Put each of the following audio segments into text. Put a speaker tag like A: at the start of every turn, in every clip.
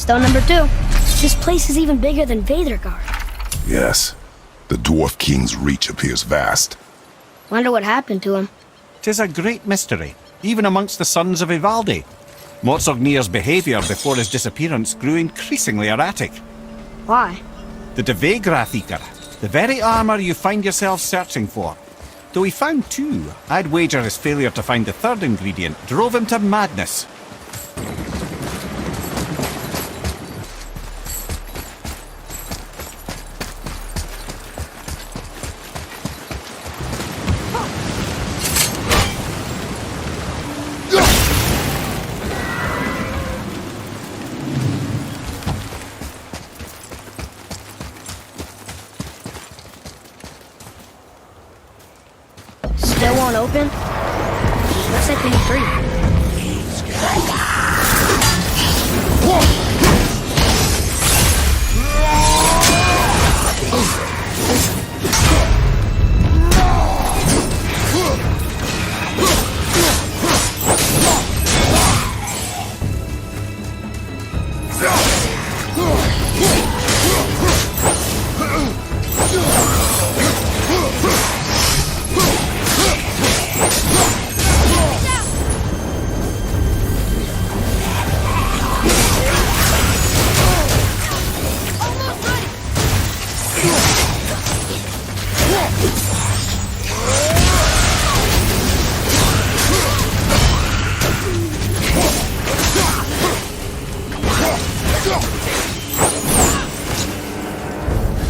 A: Stone number 2. This place is even bigger than Vadergard.
B: Yes. The Dwarf King's reach appears vast.
A: Wonder what happened to him.
C: 'Tis a great mystery, even amongst the sons of Ivaldi. Mortsognir's behaviour before his disappearance grew increasingly erratic.
A: Why?
C: The Devegrathikar, the very armour you find yourself searching for. Though he found 2, I'd wager his failure to find the 3rd ingredient drove him to madness.
A: Still won't open? Looks like we need 3.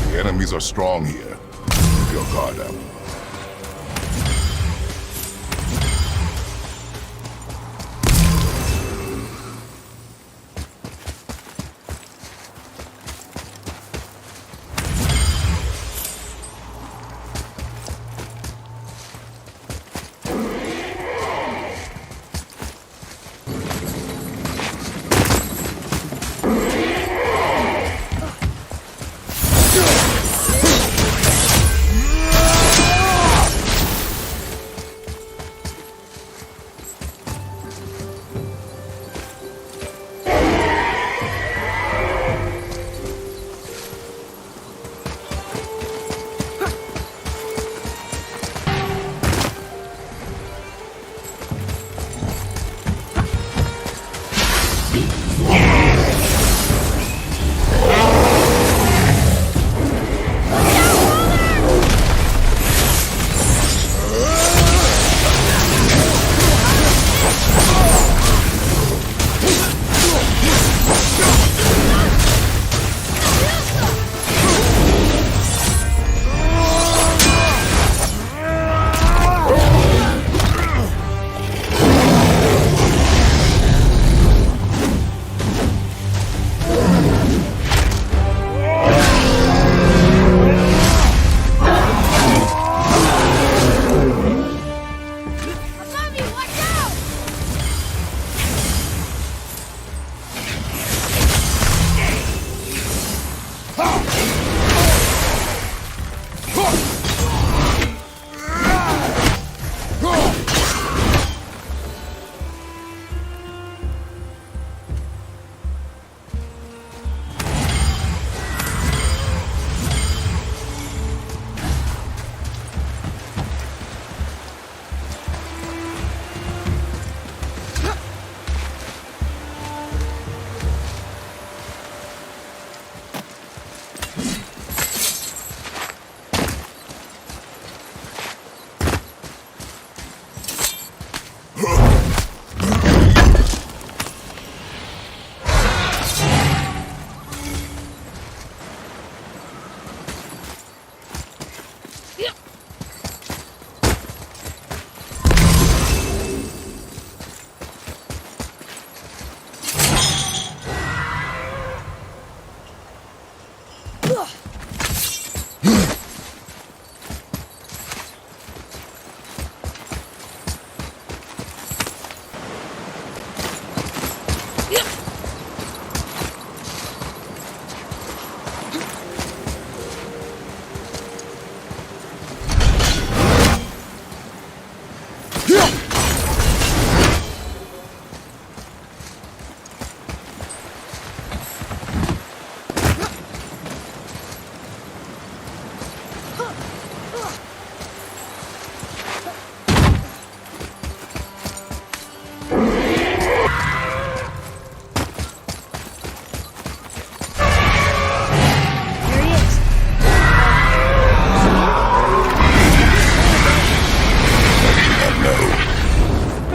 B: The enemies are strong here. Keep your guard up.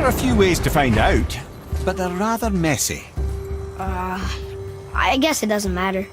C: There are a few ways to find out, but they're rather messy.
A: I guess it doesn't matter.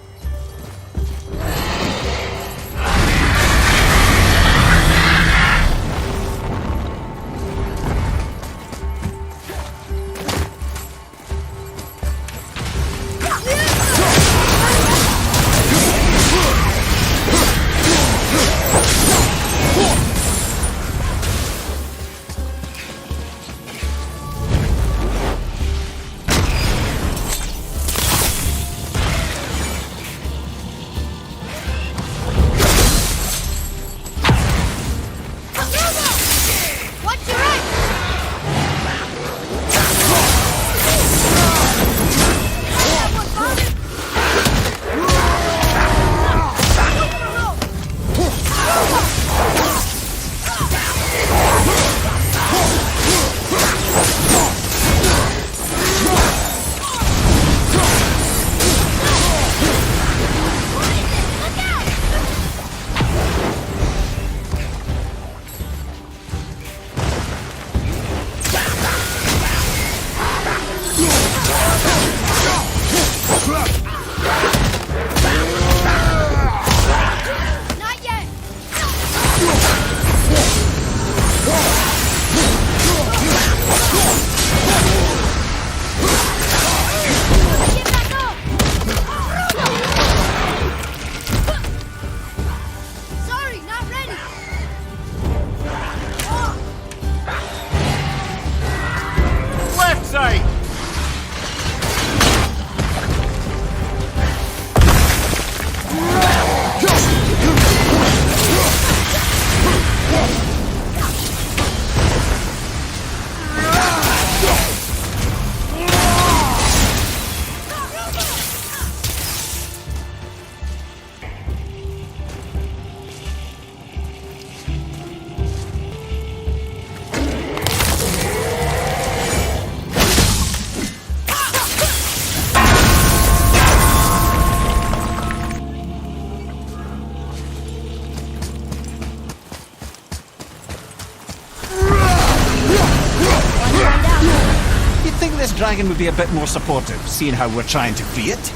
C: Dragon would be a bit more supportive, seeing how we're trying to free it.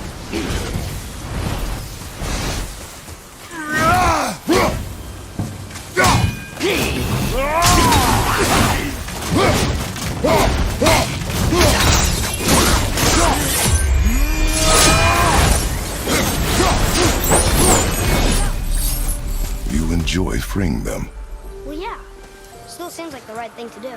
B: You enjoy freeing them.
A: Well, yeah. Still seems like the right thing to do.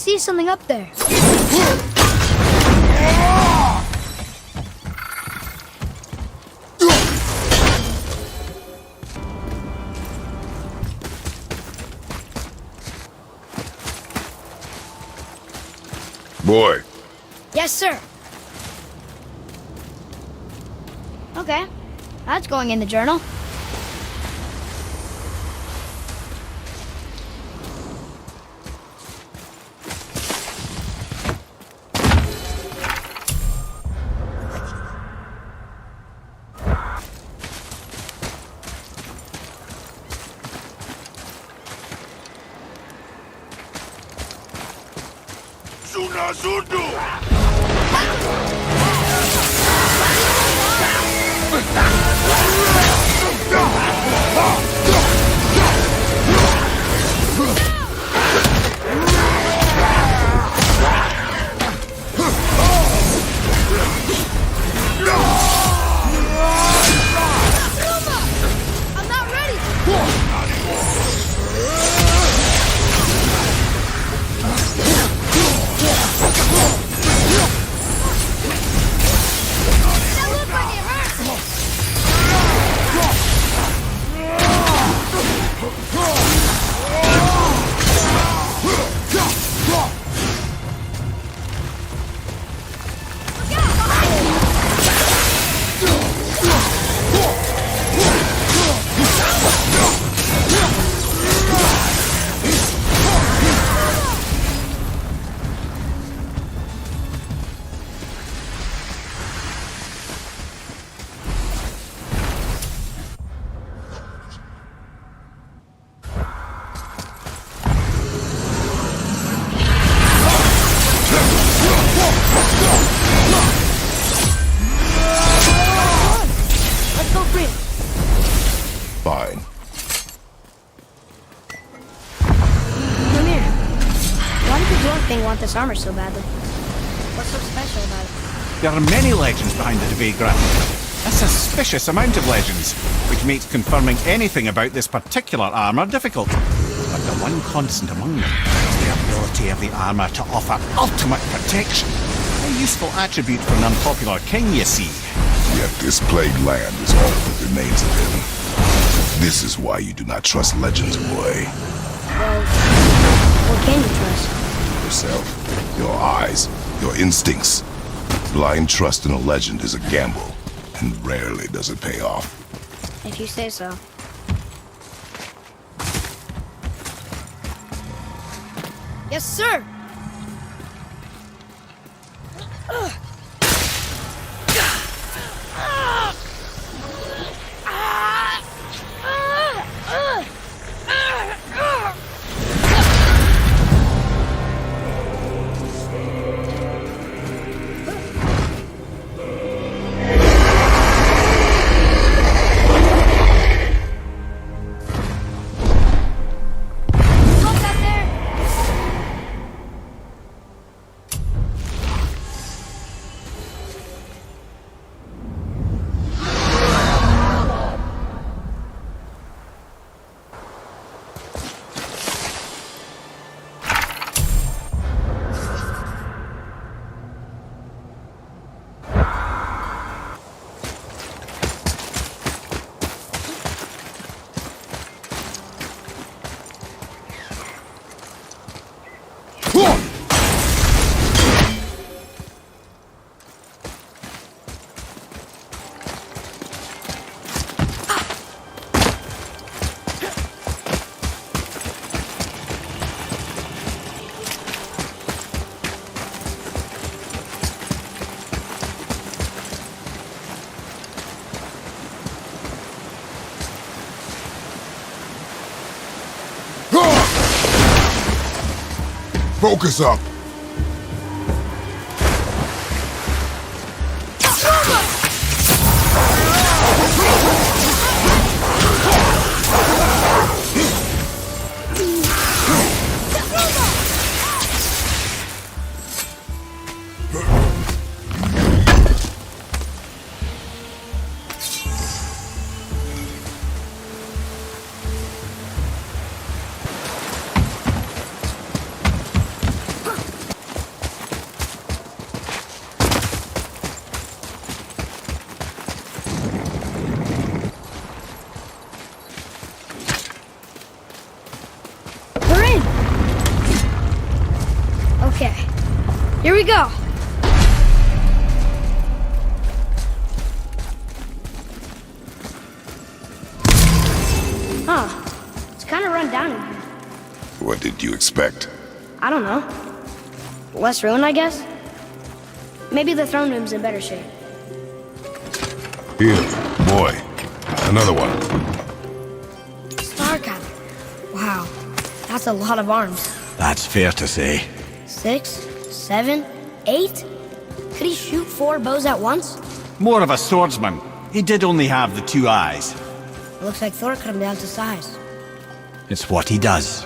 A: see something up there.
B: Boy,
A: Yes, sir. Okay. That's going in the journal.
D: I'm not ready! That looked like it hurt! Look out! Behind you!
A: Let's go free.
B: fine.
A: Mimir, why did the dwarf thing want this armor so badly? What's so special about it?
C: There are many legends behind the Dvegraf. A suspicious amount of legends, which makes confirming anything about this particular armour difficult. But the one constant among them is the ability of the armour to offer ultimate protection. A useful attribute for an unpopular king, you see.
B: Yet this plagued land is all that remains of him. This is why you do not trust legends, boy.
A: Well, what can you trust?
B: Yourself, your eyes, your instincts. Blind trust in a legend is a gamble, and rarely does it pay off.
A: If you say so. Yes, sir!
B: Focus up!
A: we go. Huh. It's kind of run down in here.
B: What did you expect?
A: I don't know. Less ruined, I guess? Maybe the throne room's in better shape.
B: Here, boy. Another one.
A: Starcat. Wow. That's a lot of arms.
C: That's fair to say.
A: 6, 7, 8? Could he shoot 4 bows at once?
C: More of a swordsman. He did only have the 2 eyes.
A: It looks like Thor cut him down to size.
C: It's what he does.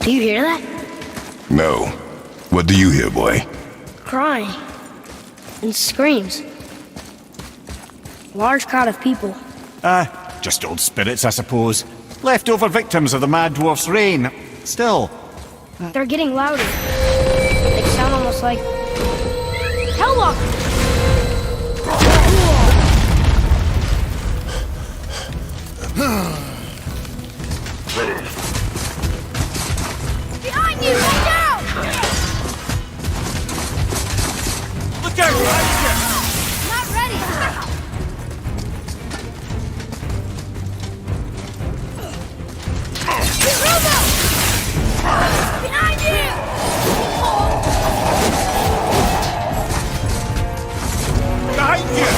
A: Do you hear that?
B: No. What do you hear, boy?
A: Crying. And screams. Large crowd of people.
C: Just old spirits, I suppose. Leftover victims of the Mad Dwarf's reign. Still.
A: They're getting louder. They sound almost like... Hellwalkers!
D: Behind you! Right now!
C: Look out!
D: Not ready! Rubo! Behind you!
C: Behind you!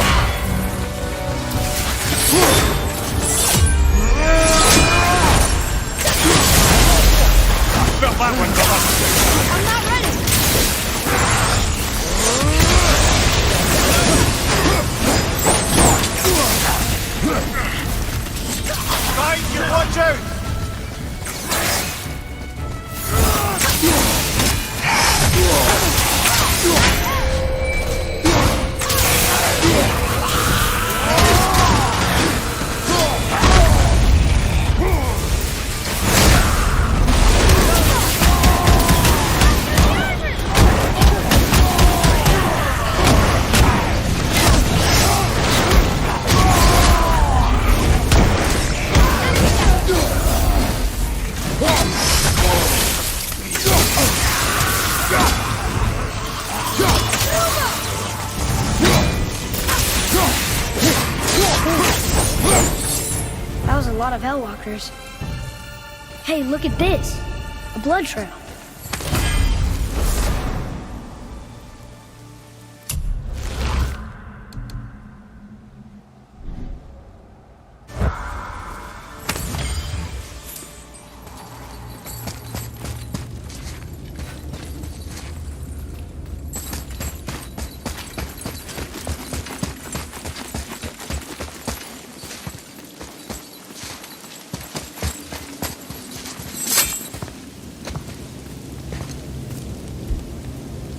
C: Felt that one, brother.
D: I'm not ready!
C: Behind you, watch out!
A: That was a lot of Hellwalkers. Hey, look at this. A blood trail.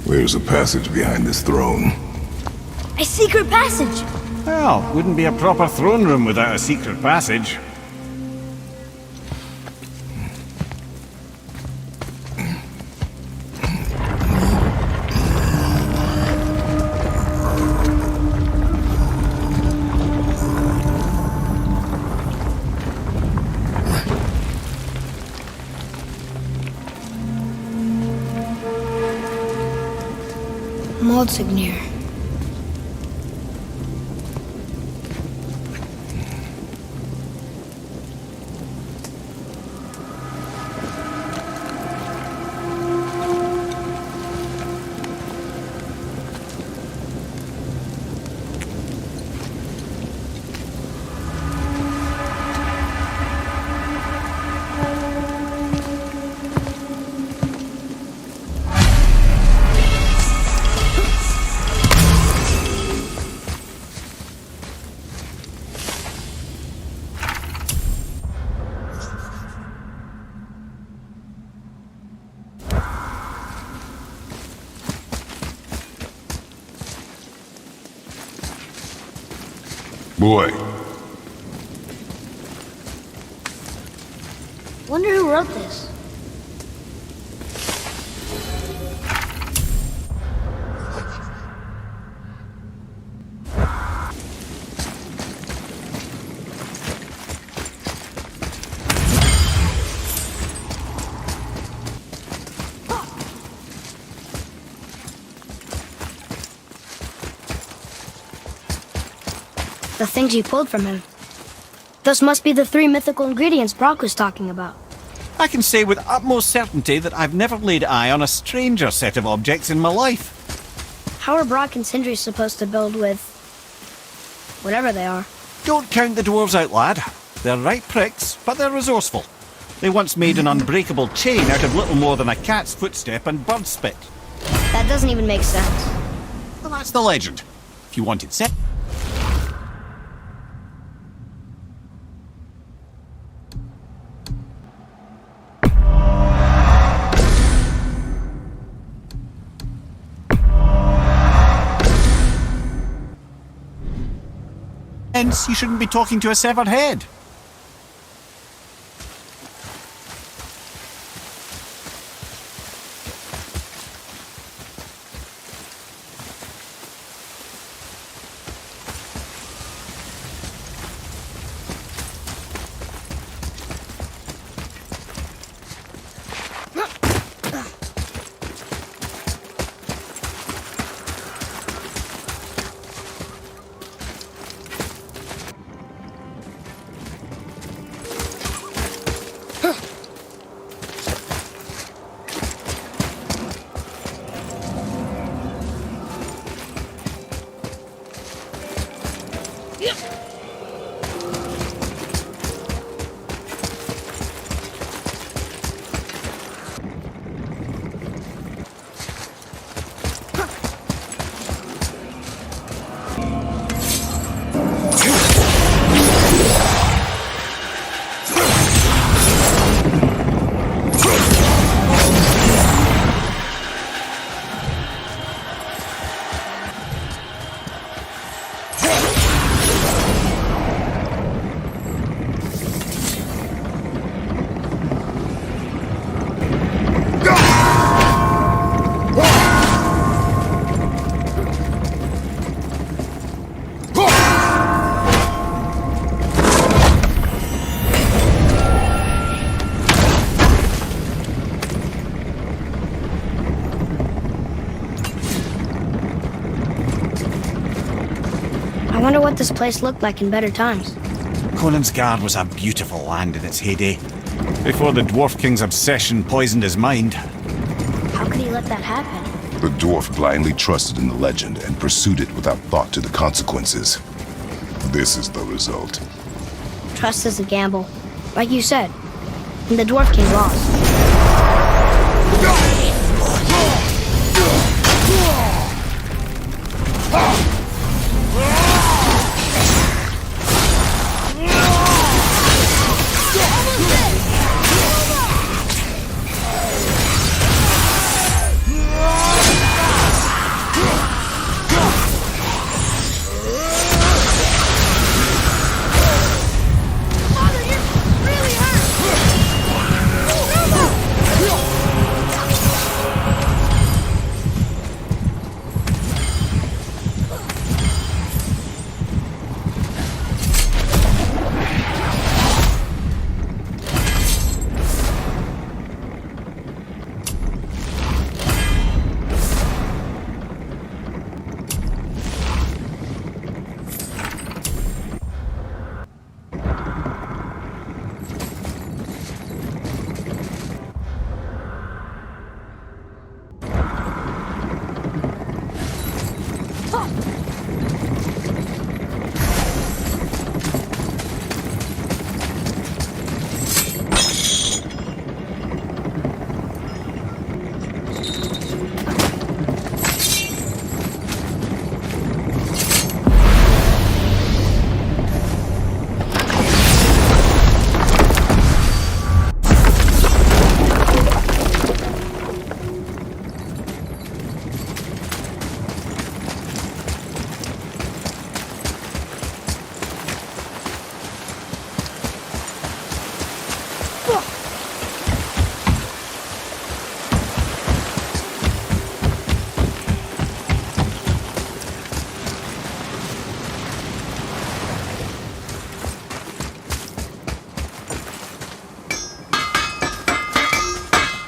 B: There's a passage behind this throne.
A: A secret passage!
C: Well, wouldn't be a proper throne room without a secret passage.
A: Moldsignir.
B: Boy,
A: Wonder who wrote this. The things you pulled from him. Those must be the 3 mythical ingredients Brock was talking about.
C: I can say with utmost certainty that I've never laid eye on a stranger set of objects in my life.
A: How are Brock and Sindri supposed to build with... whatever they are?
C: Don't count the dwarves out, lad. They're right pricks, but they're resourceful. They once made an unbreakable chain out of little more than a cat's footstep and bird spit.
A: That doesn't even make sense.
C: Well, that's the legend. If you want it set. Hence, you shouldn't be talking to a severed head.
A: I wonder what this place looked like in better times.
C: Konunsgard was a beautiful land in its heyday, before the Dwarf King's obsession poisoned his mind.
A: How could he let that happen?
B: the dwarf blindly trusted in the legend and pursued it without thought to the consequences. This is the result.
A: Trust is a gamble. Like you said. And the Dwarf King lost.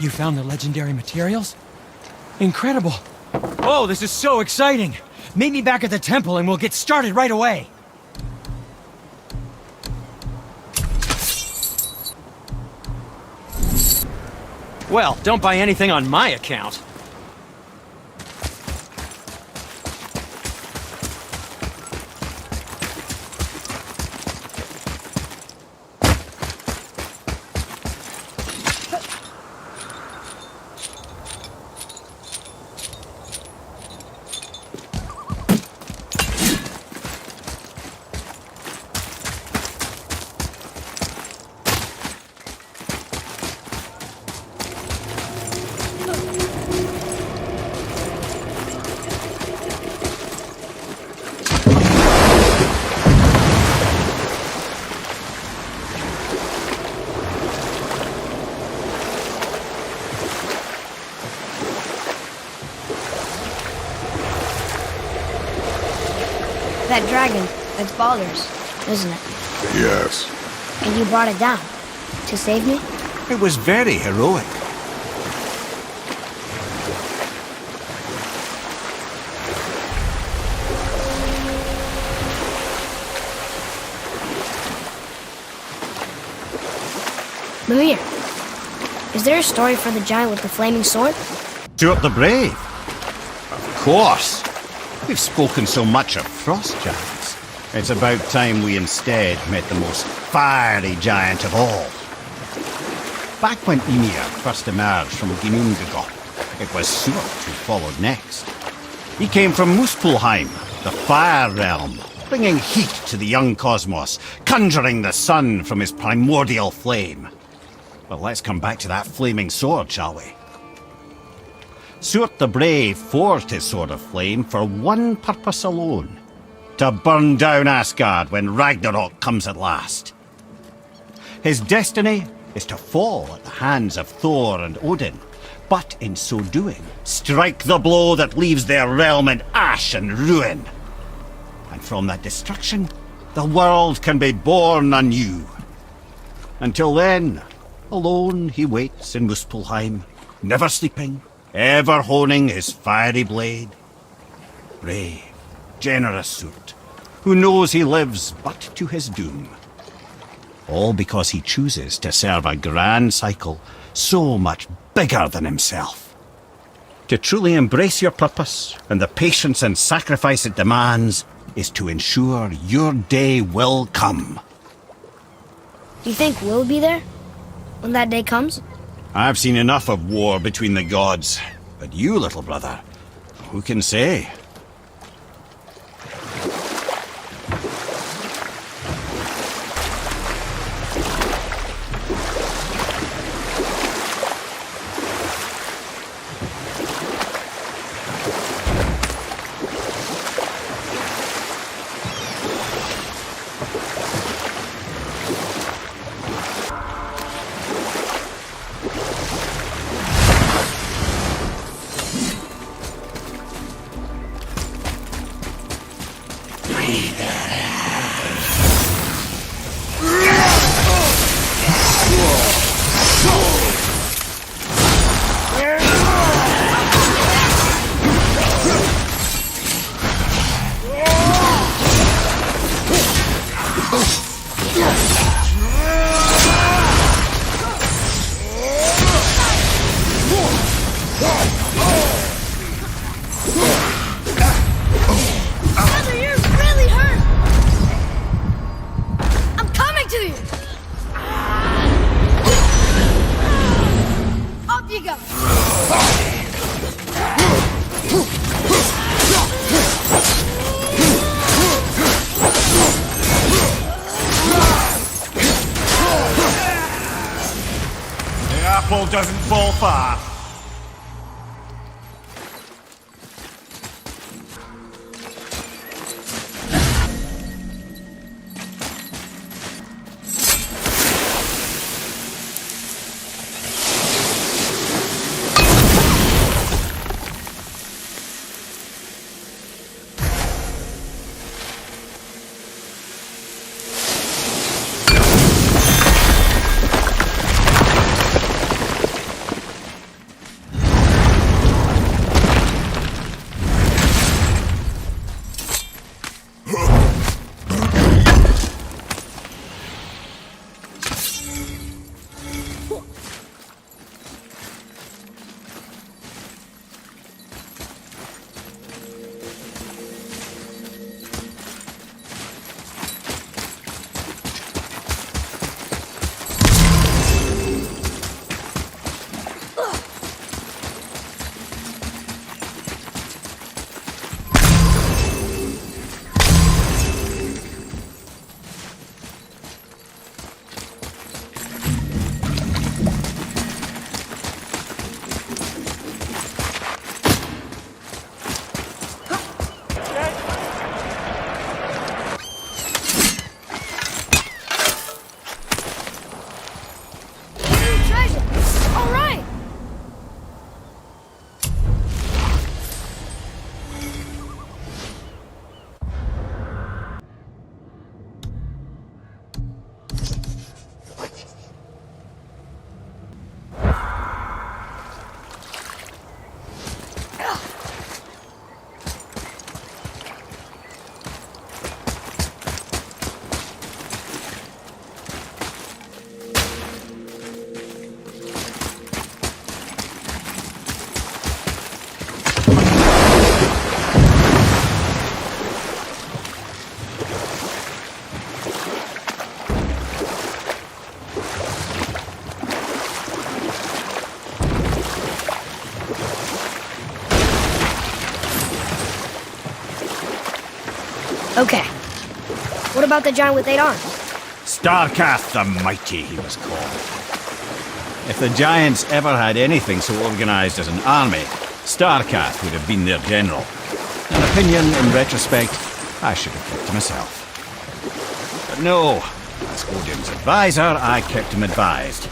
E: You found the legendary materials? Incredible. Oh, this is so exciting. Meet me back at the temple and we'll get started right away. Well, don't buy anything on my account.
A: That dragon, that's Baldur's, isn't it?
B: Yes.
A: And you brought it down to save me?
C: It was very heroic.
A: Mimir, is there a story for the giant with the flaming sword?
C: Stuart the Brave. Of course. We've spoken so much of frost giants. It's about time we instead met the most fiery giant of all. Back when Ymir first emerged from Konunsgard, it was Stuart who followed next. He came from Muspelheim, the fire realm, bringing heat to the young cosmos, conjuring the sun from his primordial flame. Well, let's come back to that flaming sword, shall we? Stuart the Brave forged his sword of flame for one purpose alone: to burn down Asgard when Ragnarok comes at last. His destiny is to fall at the hands of Thor and Odin, but in so doing, strike the blow that leaves their realm in ash and ruin. And from that destruction, the world can be born anew. Until then, alone he waits in Muspelheim, never sleeping, ever honing his fiery blade. Brave, generous Stuart, who knows he lives but to his doom. All because he chooses to serve a grand cycle so much bigger than himself. To truly embrace your purpose and the patience and sacrifice it demands is to ensure your day will come.
A: Do you think we'll be there when that day comes?
C: I've seen enough of war between the gods, but you, little brother, who can say?
D: Brother, you're really hurt! I'm coming to you! Up you go!
C: The apple doesn't fall far.
A: Okay. What about the giant with 8 arms?
C: Starkath the Mighty, he was called. If the Giants ever had anything so organized as an army, Starkath would have been their general. An opinion, in retrospect, I should have kept to myself. But no, as Odin's advisor, I kept him advised.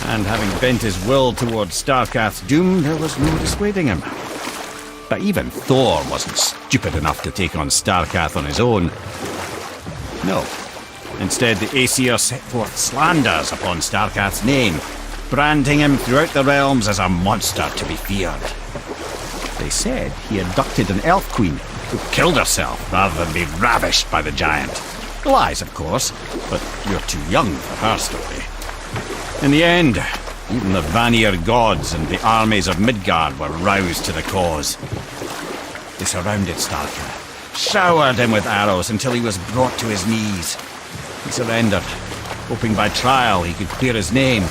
C: And having bent his will towards Starkath's doom, there was no dissuading him. But even Thor wasn't stupid enough to take on Starkath on his own. No. Instead, the Aesir set forth slanders upon Starkath's name, branding him throughout the realms as a monster to be feared. They said he abducted an elf queen who killed herself rather than be ravished by the giant. Lies, of course, but you're too young for her story. In the end, even the Vanir gods and the armies of Midgard were roused to the cause. They surrounded Starkath, showered him with arrows until he was brought to his knees. He surrendered, hoping by trial he could clear his name.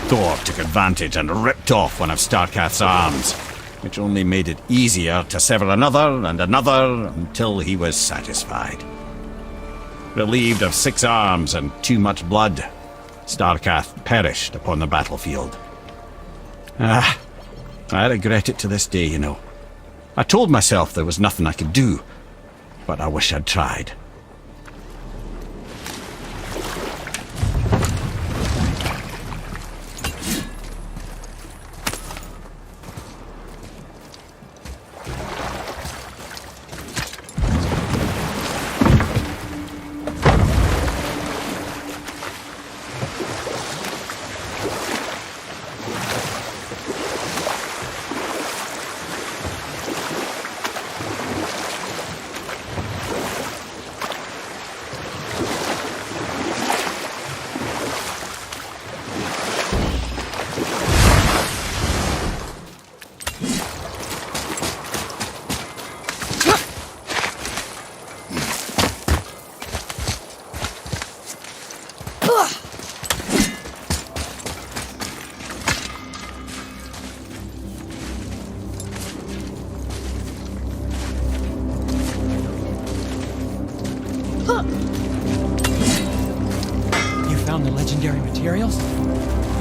C: Thor took advantage and ripped off one of Starkath's arms, which only made it easier to sever another and another until he was satisfied. Relieved of 6 arms and too much blood, Starkath perished upon the battlefield. I regret it to this day, you know. I told myself there was nothing I could do, but I wish I'd tried.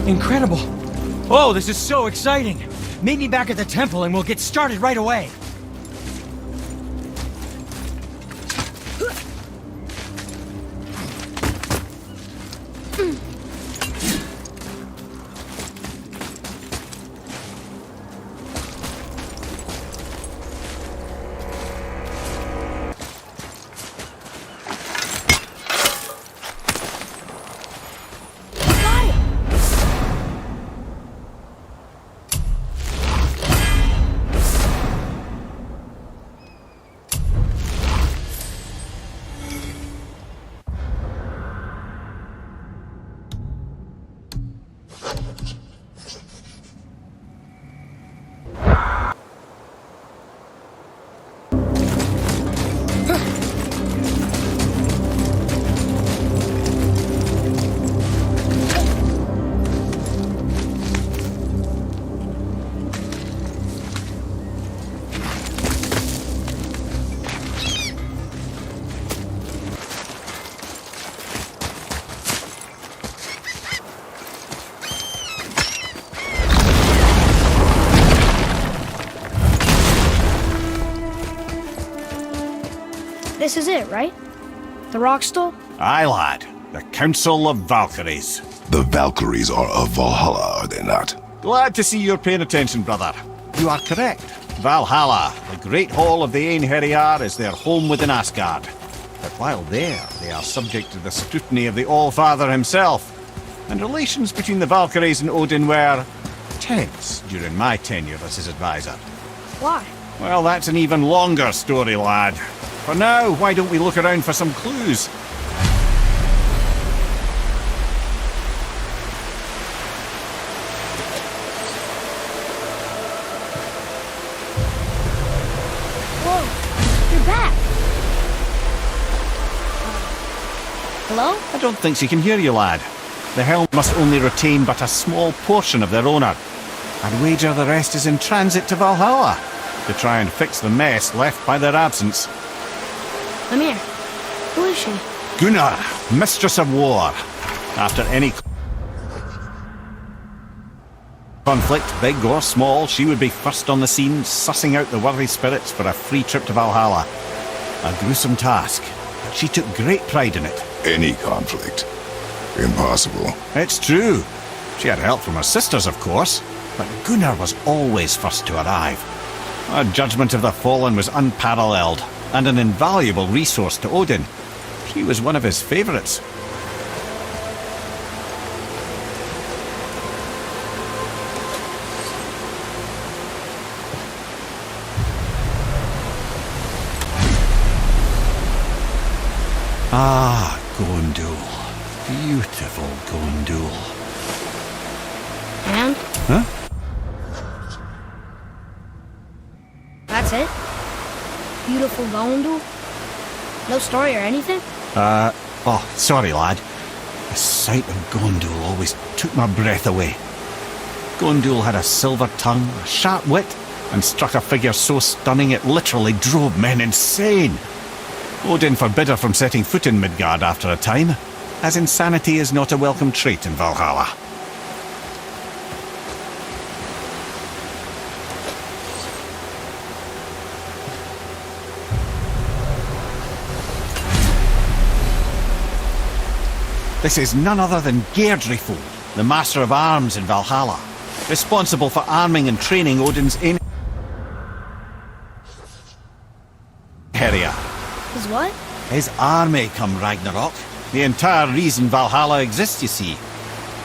E: Incredible! Oh, this is so exciting! Meet me back at the temple and we'll get started right away!
A: This is it, right? The rock stool?
C: Aye, lad. The Council of Valkyries.
B: The Valkyries are of Valhalla, are they not?
C: Glad to see you're paying attention, brother. You are correct. Valhalla, the great hall of the Einherjar, is their home within Asgard. But while there, they are subject to the scrutiny of the All-Father himself. And relations between the Valkyries and Odin were tense during my tenure as his advisor.
A: Why?
C: Well, that's an even longer story, lad. For now, why don't we look around for some clues?
A: Whoa, you're back. Hello?
C: I don't think she can hear you, lad. The helm must only retain but a small portion of their owner. I'd wager the rest is in transit to Valhalla to try and fix the mess left by their absence.
A: Mimir, who is she?
C: Gunnar, Mistress of War. After any conflict, big or small, she would be first on the scene, sussing out the worthy spirits for a free trip to Valhalla. A gruesome task, but she took great pride in it.
B: Any conflict. Impossible.
C: It's true. She had help from her sisters, of course, but Gunnar was always first to arrive. Her judgment of the fallen was unparalleled, and an invaluable resource to Odin. She was one of his favourites. Ah, Gondul. Beautiful Gondul.
A: And?
C: Huh?
A: That's it? Beautiful Gondul? No story or anything?
C: Oh, sorry, lad. The sight of Gondul always took my breath away. Gondul had a silver tongue, a sharp wit, and struck a figure so stunning it literally drove men insane. Odin forbid her from setting foot in Midgard after a time, as insanity is not a welcome trait in Valhalla. This is none other than Geirdriful, the Master of Arms in Valhalla, responsible for arming and training Odin's area.
A: His what?
C: His army come Ragnarok. The entire reason Valhalla exists, you see.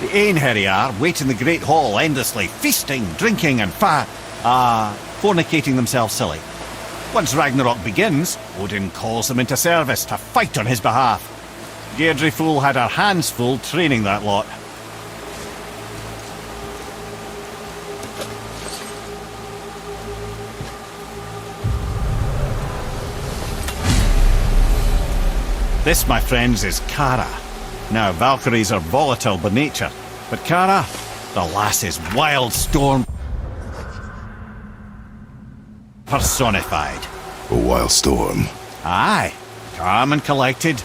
C: The Einherjar wait in the Great Hall endlessly, feasting, drinking and fornicating themselves silly. Once Ragnarok begins, Odin calls them into service to fight on his behalf. Geirdriful had her hands full training that lot. This, my friends, is Kara. Now, Valkyries are volatile by nature, but Kara, the lass is wild storm personified.
B: A wild storm.
C: Aye, calm and collected.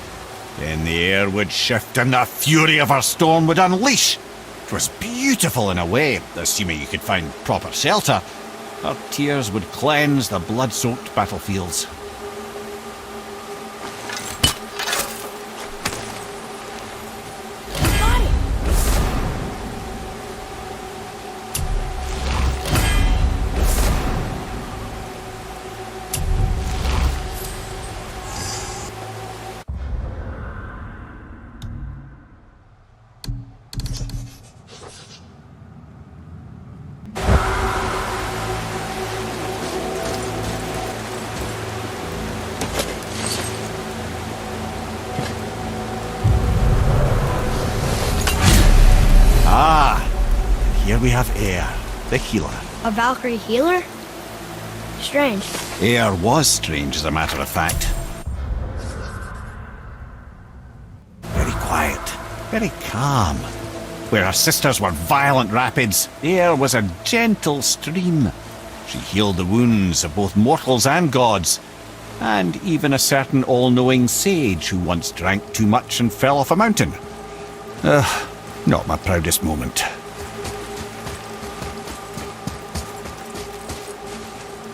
C: Then the air would shift and the fury of her storm would unleash. It was beautiful in a way, assuming you could find proper shelter. Her tears would cleanse the blood-soaked battlefields. Here we have Eir, the healer.
A: A Valkyrie healer? Strange.
C: Eir was strange, as a matter of fact. Very quiet, very calm. Where her sisters were violent rapids, Eir was a gentle stream. She healed the wounds of both mortals and gods, and even a certain all-knowing sage who once drank too much and fell off a mountain. Not my proudest moment.